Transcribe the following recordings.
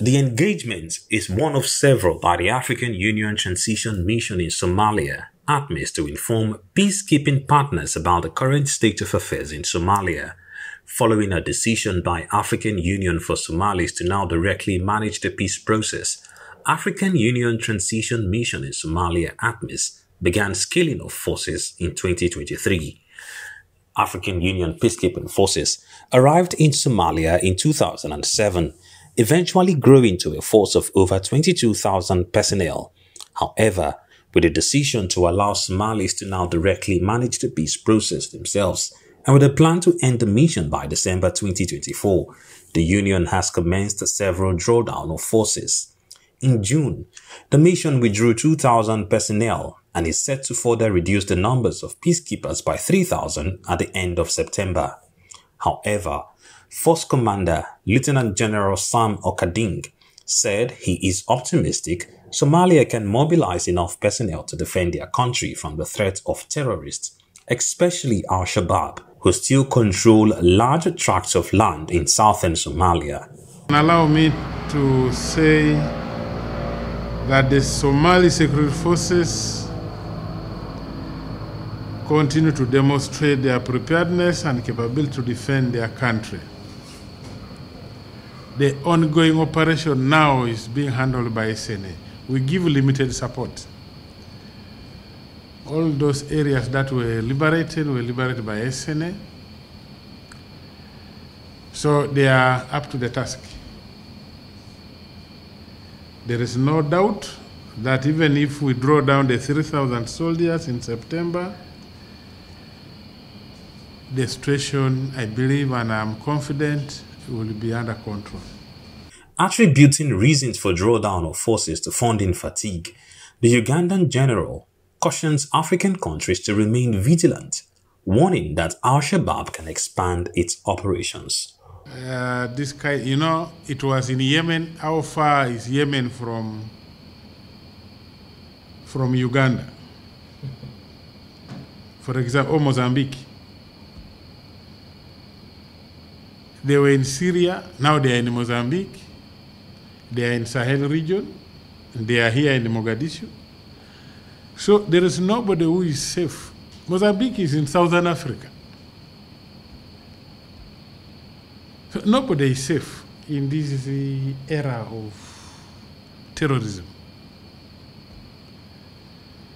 The engagement is one of several by the African Union Transition Mission in Somalia, Atmis, to inform peacekeeping partners about the current state of affairs in Somalia, following a decision by African Union for Somalis to now directly manage the peace process. African Union Transition Mission in Somalia, Atmis, began scaling of forces in 2023. African Union peacekeeping forces arrived in Somalia in 2007, eventually growing to a force of over 22,000 personnel. However, with the decision to allow Somalis to now directly manage the peace process themselves, and with a plan to end the mission by December 2024, the Union has commenced several drawdown of forces. In June, the mission withdrew 2,000 personnel and is set to further reduce the numbers of peacekeepers by 3,000 at the end of September. However, Force Commander Lieutenant General Sam Okading said he is optimistic Somalia can mobilize enough personnel to defend their country from the threat of terrorists, especially Shabaab, who still control large tracts of land in southern Somalia. Allow me to say that the Somali security forces continue to demonstrate their preparedness and capability to defend their country. The ongoing operation now is being handled by SNA. We give limited support. All those areas that were liberated by SNA. So they are up to the task. There is no doubt that even if we draw down the 3,000 soldiers in September, the situation, I believe and I'm confident, will be under control. Attributing reasons for drawdown of forces to funding fatigue, the Ugandan general cautions African countries to remain vigilant, warning that Al-Shabaab can expand its operations. It was in Yemen. How far is Yemen from Uganda? For example, Mozambique. They were in Syria, now they are in Mozambique. They are in Sahel region, and they are here in Mogadishu. So there is nobody who is safe. Mozambique is in Southern Africa. So nobody is safe in this era of terrorism.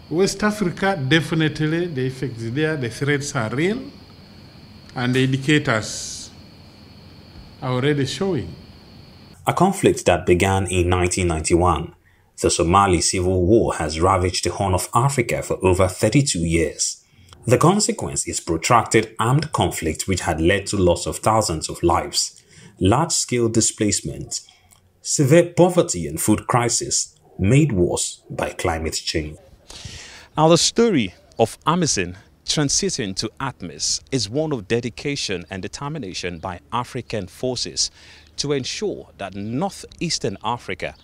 West Africa, definitely the effects there, the threats are real, and the indicators are already showing. A conflict that began in 1991, the Somali civil war has ravaged the Horn of Africa for over 32 years. The consequence is protracted armed conflict which had led to loss of thousands of lives, large-scale displacement, severe poverty and food crisis made worse by climate change. Now the story of Amazon transiting to Atmis is one of dedication and determination by African forces to ensure that northeastern Africa,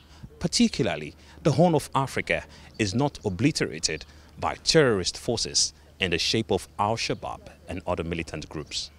particularly the Horn of Africa, is not obliterated by terrorist forces in the shape of Al-Shabaab and other militant groups.